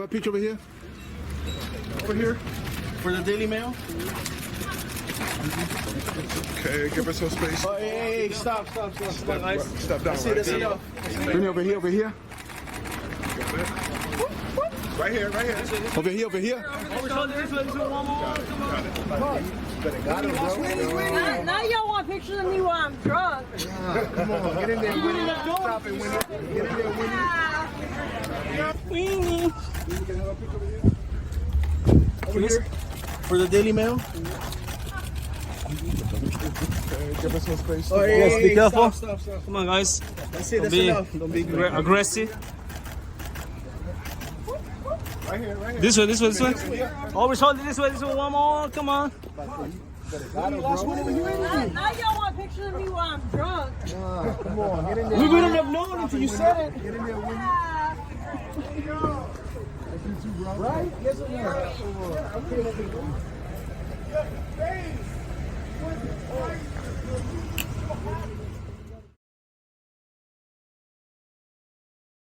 a picture over here? Over here? For the Daily Mail? Okay, give us some space. Oh, hey, stop, guys. Step down. That's enough. Bring over here, over here. Right here. Over here. Now y'all want pictures of me while I'm drunk. Come on, get in there, Winnie. Stop it, Winnie. Get in there, Winnie. Winnie. Over here. For the Daily Mail? Okay, give us some space. Oh, hey, Yes, be careful. Stop. Come on, guys. That's it, Don't that's be enough. Don't be aggressive. Right here. This way. Always hold it this way. One more. Come on. Now y'all want pictures of me while I'm drunk. Come on, get in there. We wouldn't have known until you said it. Get in there, Winnie. Right? Yes or no?